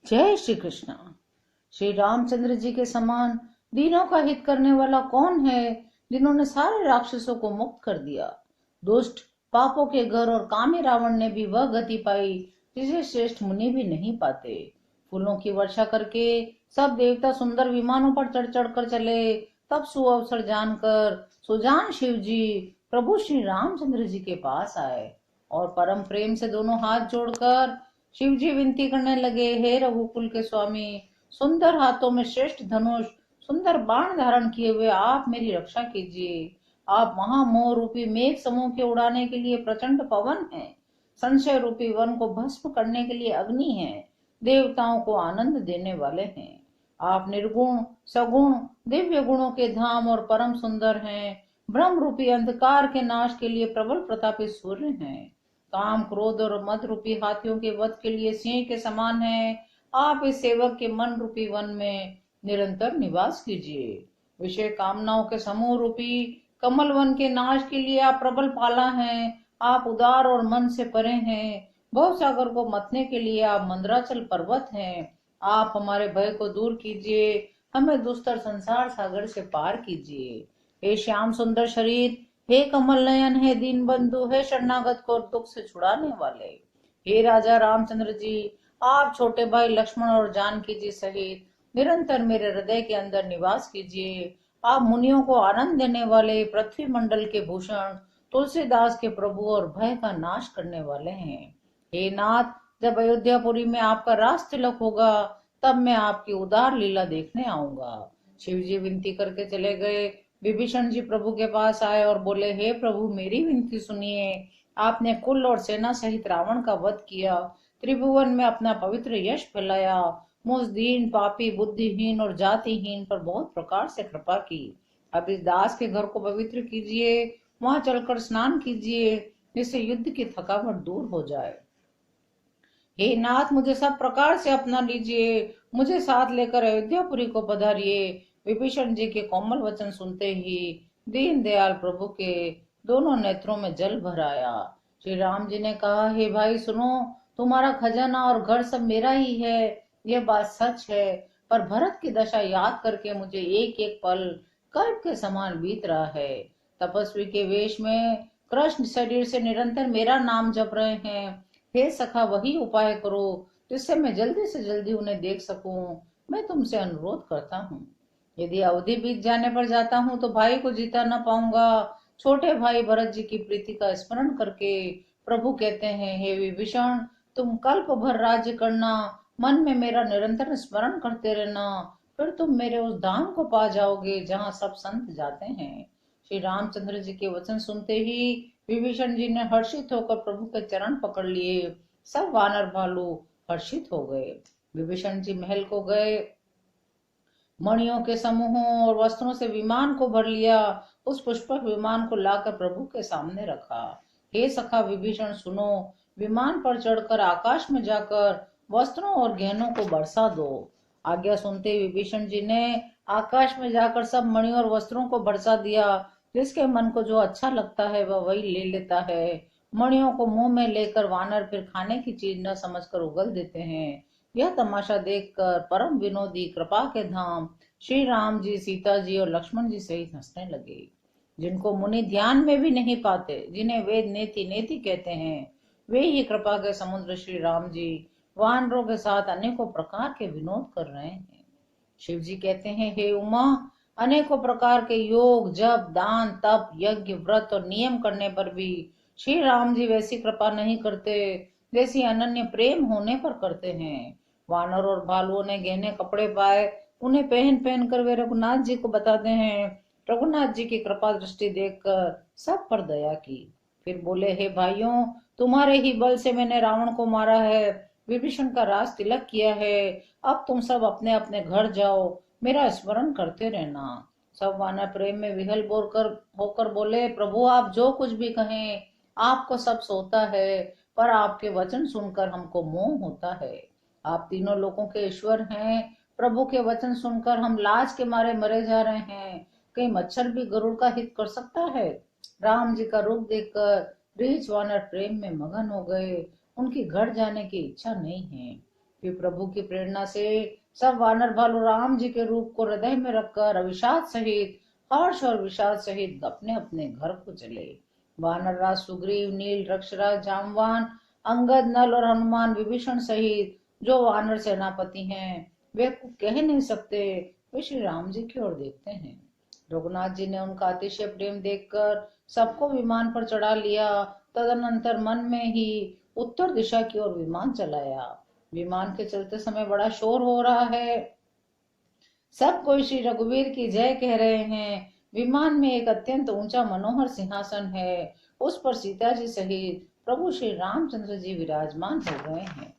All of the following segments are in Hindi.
जय श्री कृष्ण। श्री रामचंद्र जी के समान दीनों का हित करने वाला कौन है, जिन्होंने सारे राक्षसों को मुक्त कर दिया। दुष्ट पापों के घर और कामी रावण ने भी वह गति पाई जिसे श्रेष्ठ मुनि भी नहीं पाते। फूलों की वर्षा करके सब देवता सुंदर विमानों पर चढ़ चढ़ कर चले। तब सुअवसर जानकर सुजान शिव जी प्रभु श्री रामचंद्र जी के पास आए और परम प्रेम से दोनों हाथ जोड़कर शिव जी विनती करने लगे, हे रघुकुल के स्वामी, सुंदर हाथों में श्रेष्ठ धनुष, सुंदर बाण धारण किए हुए आप मेरी रक्षा कीजिए। आप महामोह रूपी मेघ समूह के उड़ाने के लिए प्रचंड पवन हैं, संशय रूपी वन को भस्म करने के लिए अग्नि हैं, देवताओं को आनंद देने वाले हैं। आप निर्गुण सगुण दिव्य गुणों के धाम और परम सुंदर हैं। ब्रह्म रूपी अंधकार के नाश के लिए प्रबल प्रतापी सूर्य हैं। काम क्रोध और मद रूपी हाथियों के वध के लिए सिंह के समान है। आप इस सेवक के मन रूपी वन में निरंतर निवास कीजिए। विषय कामनाओं के समूह रूपी कमल वन के नाश के लिए आप प्रबल पाला हैं। आप उदार और मन से परे हैं। भव सागर को मथने के लिए आप मंदराचल पर्वत हैं। आप हमारे भय को दूर कीजिए, हमें दुस्तर संसार सागर से पार कीजिए। हे श्याम सुंदर शरीर, हे कमल नयन, हे दीन बंधु, हे शरणागत को दुख से छुड़ाने वाले, हे राजा रामचंद्र जी, आप छोटे भाई लक्ष्मण और जानकी जी सहित निरंतर मेरे हृदय के अंदर निवास कीजिए। आप मुनियों को आनंद देने वाले, पृथ्वी मंडल के भूषण, तुलसीदास के प्रभु और भय का नाश करने वाले हैं। हे नाथ, जब अयोध्यापुरी में आपका रास तिलक होगा तब मैं आपकी उदार लीला देखने आऊंगा। शिव जी विनती करके चले गए। विभीषण जी प्रभु के पास आए और बोले, हे प्रभु, मेरी विनती सुनिए। आपने कुल और सेना सहित रावण का वध किया, त्रिभुवन में अपना पवित्र यश फैलाया, मुझ दीन पापी बुद्धिहीन और जातिहीन पर बहुत प्रकार से कृपा की। अब इस दास के घर को पवित्र कीजिए, वहां चलकर स्नान कीजिए, जिससे युद्ध की थकावट दूर हो जाए। हे नाथ, मुझे सब प्रकार से अपना लीजिए, मुझे साथ लेकर अयोध्यापुरी को पधारिए। विभीषण जी के कोमल वचन सुनते ही दीन दयाल प्रभु के दोनों नेत्रों में जल भर आया। श्री राम जी ने कहा, हे भाई सुनो, तुम्हारा खजाना और घर सब मेरा ही है, यह बात सच है। पर भरत की दशा याद करके मुझे एक एक पल कल्प के समान बीत रहा है। तपस्वी के वेश में कृष्ण शरीर से निरंतर मेरा नाम जप रहे हैं। हे सखा, वही उपाय करो जिससे मैं जल्दी से जल्दी उन्हें देख सकूं। मैं तुमसे अनुरोध करता हूँ। यदि अवधि बीत जाने पर जाता हूँ तो भाई को जीता न पाऊंगा। छोटे भाई भरत जी की प्रीति का स्मरण करके प्रभु कहते हैं, हे विभीषण, तुम कल्प भर राज्य करना, मन में मेरा निरंतर स्मरण करते रहना, फिर तुम मेरे उस धाम को पा जाओगे जहाँ सब संत जाते हैं। श्री रामचंद्र जी के वचन सुनते ही विभीषण जी ने हर्षित होकर प्रभु के चरण पकड़ लिए। सब वानर भालू हर्षित हो गए। विभीषण जी महल को गए, मणियों के समूहों और वस्त्रों से विमान को भर लिया। उस पुष्पक विमान को लाकर प्रभु के सामने रखा। हे सखा विभीषण सुनो, विमान पर चढ़कर आकाश में जाकर वस्त्रों और गहनों को बरसा दो। आज्ञा सुनते विभीषण जी ने आकाश में जाकर सब मणि और वस्त्रों को बरसा दिया। जिसके मन को जो अच्छा लगता है वह वही ले लेता है। मणियों को मुंह में लेकर वानर फिर खाने की चीज न समझकर उगल देते हैं। यह तमाशा देखकर परम विनोदी कृपा के धाम श्री राम जी, सीता जी और लक्ष्मण जी सहित हंसने लगे। जिनको मुनि ध्यान में भी नहीं पाते, जिन्हें वेद नेति नेति कहते हैं, वे ही कृपा के समुद्र श्री राम जी वानरों के साथ अनेकों प्रकार के विनोद कर रहे हैं। शिव जी कहते हैं, हे उमा, अनेकों प्रकार के योग जप दान तप यज्ञ व्रत और नियम करने पर भी श्री राम जी वैसी कृपा नहीं करते जैसी अनन्य प्रेम होने पर करते हैं। वानर और भालुओं ने गहने कपड़े पाए, उन्हें पहन पहन कर वे रघुनाथ जी को बताते हैं। रघुनाथ जी की कृपा दृष्टि देखकर सब पर दया की। फिर बोले, हे भाइयों, तुम्हारे ही बल से मैंने रावण को मारा है, विभीषण का राज तिलक किया है। अब तुम सब अपने अपने घर जाओ, मेरा स्मरण करते रहना। सब वानर प्रेम में विहल होकर बोले, प्रभु आप जो कुछ भी कहें, आपको सब सोता है, पर आपके वचन सुनकर हमको मोह होता है। आप तीनों लोगों के ईश्वर हैं। प्रभु के वचन सुनकर हम लाज के मारे मरे जा रहे हैं। कहीं मच्छर भी गरुड़ का हित कर सकता है? राम जी का रूप देखकर रीछ वानर प्रेम में मगन हो गए। उनकी घर जाने की इच्छा नहीं है। फिर प्रभु की प्रेरणा से सब वानर भालू राम जी के रूप को हृदय में रखकर अविषाद सहित हर्ष और विषाद सहित अपने अपने घर को चले। वानर राज सुग्रीव, नील, रक्षराज, जामवान, अंगद, नल और हनुमान विभीषण सहित जो वानर सेनापति हैं, वे कह नहीं सकते, वे श्री राम जी की ओर देखते हैं। रघुनाथ जी ने उनका अतिशय प्रेम देखकर सबको विमान पर चढ़ा लिया। तदनंतर मन में ही उत्तर दिशा की ओर विमान चलाया। विमान के चलते समय बड़ा शोर हो रहा है, सब कोई श्री रघुवीर की जय कह रहे हैं। विमान में एक अत्यंत ऊंचा मनोहर सिंहासन है, उस पर सीता जी सहित प्रभु श्री रामचंद्र जी विराजमान हो गए हैं।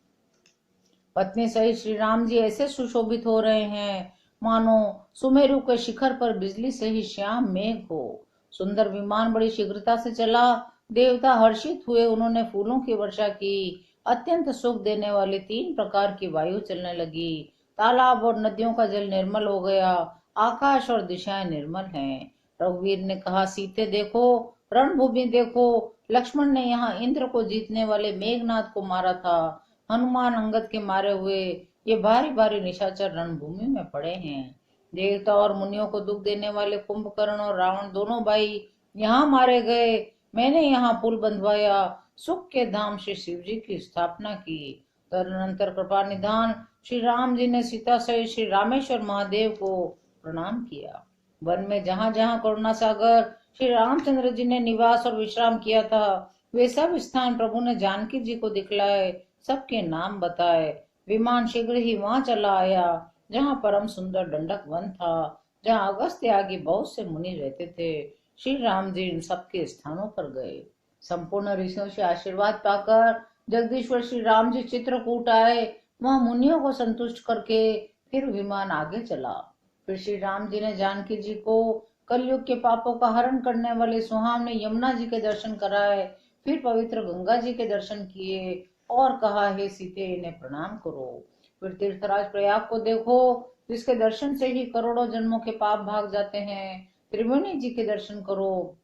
पत्नी सहित श्री राम जी ऐसे सुशोभित हो रहे हैं मानो सुमेरु के शिखर पर बिजली से ही श्याम मेघ हो। सुंदर विमान बड़ी शीघ्रता से चला। देवता हर्षित हुए, उन्होंने फूलों की वर्षा की। अत्यंत सुख देने वाली 3 प्रकार की वायु चलने लगी। तालाब और नदियों का जल निर्मल हो गया। आकाश और दिशाएं निर्मल हैं। रघुवीर ने कहा, सीते देखो, रणभूमि देखो, लक्ष्मण ने यहाँ इंद्र को जीतने वाले मेघनाथ को मारा था। हनुमान अंगद के मारे हुए ये भारी भारी निशाचर रणभूमि में पड़े हैं। देवता और मुनियों को दुख देने वाले कुंभकर्ण और रावण दोनों भाई यहाँ मारे गए। मैंने यहाँ पुल बंधवाया, सुख के धाम श्री शिव जी की स्थापना की। तदनंतर कृपा निधान श्री राम जी ने सीता सहित श्री रामेश्वर महादेव को प्रणाम किया। वन में जहाँ जहाँ करुणा सागर श्री रामचंद्र जी ने निवास और विश्राम किया था, वे सब स्थान प्रभु ने जानकी जी को दिखलाए, सबके नाम बताए। विमान शीघ्र ही वहां चला आया जहाँ परम सुंदर दंडक वन था, जहाँ अगस्त्य आदि बहुत से मुनि रहते थे। श्री राम जी इन सबके स्थानों पर गए। संपूर्ण ऋषियों से आशीर्वाद पाकर जगदीश्वर श्री राम जी चित्रकूट आए। वहां मुनियों को संतुष्ट करके फिर विमान आगे चला। फिर श्री राम जी ने जानकी जी को कलयुग के पापों का हरण करने वाले सुहावने यमुना जी के दर्शन कराए। फिर पवित्र गंगा जी के दर्शन किए और कहा, हे सीते, इन्हें प्रणाम करो। फिर तीर्थराज प्रयाग को देखो, जिसके दर्शन से ही करोड़ों जन्मों के पाप भाग जाते हैं। त्रिवेणी जी के दर्शन करो।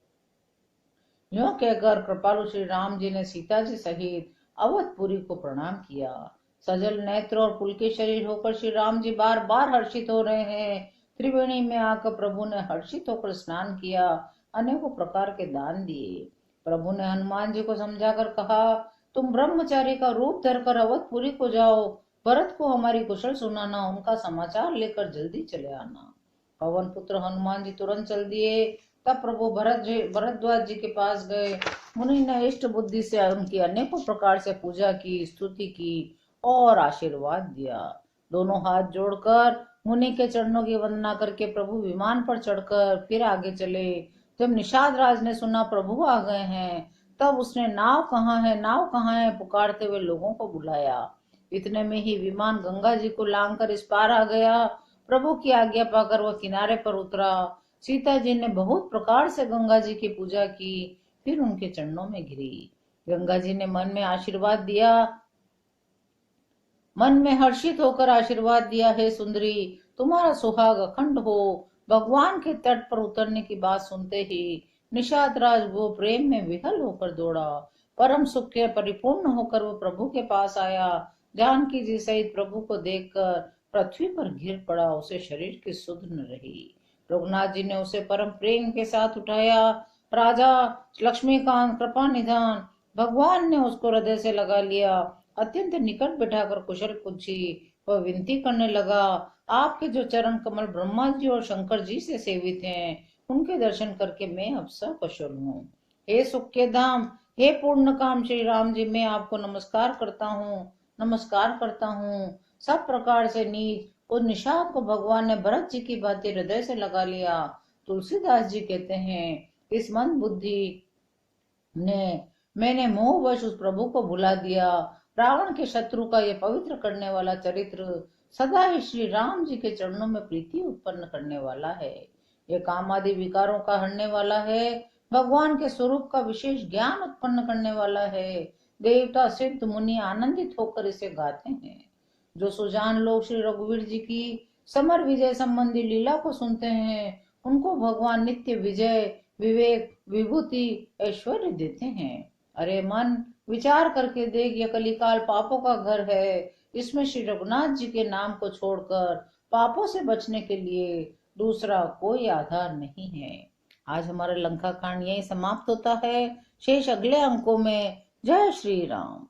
यूं कहकर कृपालु श्री राम जी ने सीता जी सहित अवधपुरी को प्रणाम किया। सजल नेत्र और पुलके शरीर होकर श्री राम जी बार बार हर्षित हो रहे हैं। त्रिवेणी में आकर प्रभु ने हर्षित होकर स्नान किया, अनेकों प्रकार के दान दिए। प्रभु ने हनुमान जी को समझाकर कहा, तुम ब्रह्मचारी का रूप धरकर अवधपुरी को जाओ, भरत को हमारी कुशल सुनाना, उनका समाचार लेकर जल्दी चले आना। पवन पुत्र हनुमान जी तुरंत चल दिए। तब प्रभु भरद्वाज जी के पास गए। मुनि ने इष्ट बुद्धि से उनकी अनेकों प्रकार से पूजा की, स्तुति की और आशीर्वाद दिया। दोनों हाथ जोड़कर मुनि के चरणों की वंदना करके प्रभु विमान पर चढ़कर फिर आगे चले। जब निषाद राज ने सुना प्रभु आ गए हैं, तब उसने नाव कहाँ है, नाव कहाँ है पुकारते हुए लोगों को बुलाया। इतने में ही विमान गंगा जी को लांघकर इस पार आ गया। प्रभु की आज्ञा पाकर वह किनारे पर उतरा। सीता जी ने बहुत प्रकार से गंगा जी की पूजा की, फिर उनके चरणों में गिरी। गंगा जी ने मन में हर्षित होकर आशीर्वाद दिया, हे सुंदरी, तुम्हारा सुहाग अखंड हो। भगवान के तट पर उतरने की बात सुनते ही निषाद राज वो प्रेम में विहल होकर दौड़ा। परम सुख के परिपूर्ण होकर वो प्रभु के पास आया। जानकी जी सहित प्रभु को देखकर पृथ्वी पर गिर पड़ा, उसे शरीर की सुध न रही। रघुनाथ जी ने उसे परम प्रेम के साथ उठाया। राजा लक्ष्मीकांत कृपा निधान भगवान ने उसको हृदय से लगा लिया। अत्यंत निकट बिठाकर कुशल पूछी। वह विनती करने लगा, आपके जो चरण कमल ब्रह्मा जी और शंकर जी से सेवित हैं, उनके दर्शन करके मैं अब सकुशल हूँ। हे सुख के धाम, हे पूर्ण काम श्री राम जी, मैं आपको नमस्कार करता हूँ। सब प्रकार से नीच उस निषाद को भगवान ने भरत जी की भांति हृदय से लगा लिया। तुलसीदास जी कहते हैं, इस मंद बुद्धि ने मैंने मोहवश उस प्रभु को भुला दिया। रावण के शत्रु का ये पवित्र करने वाला चरित्र सदा ही श्री राम जी के चरणों में प्रीति उत्पन्न करने वाला है। ये काम आदि विकारों का हरने वाला है। भगवान के स्वरूप का विशेष ज्ञान उत्पन्न करने वाला है। देवता सिद्ध मुनि आनंदित होकर इसे गाते हैं। जो सुजान लोग श्री रघुवीर जी की समर विजय संबंधी लीला को सुनते हैं, उनको भगवान नित्य विजय, विवेक, विभूति, ऐश्वर्य देते हैं। अरे मन, विचार करके देख, यह कलिकाल पापों का घर है। इसमें श्री रघुनाथ जी के नाम को छोड़कर पापों से बचने के लिए दूसरा कोई आधार नहीं है। आज हमारा लंका कांड यही समाप्त होता है। शेष अगले अंकों में। जय श्री राम।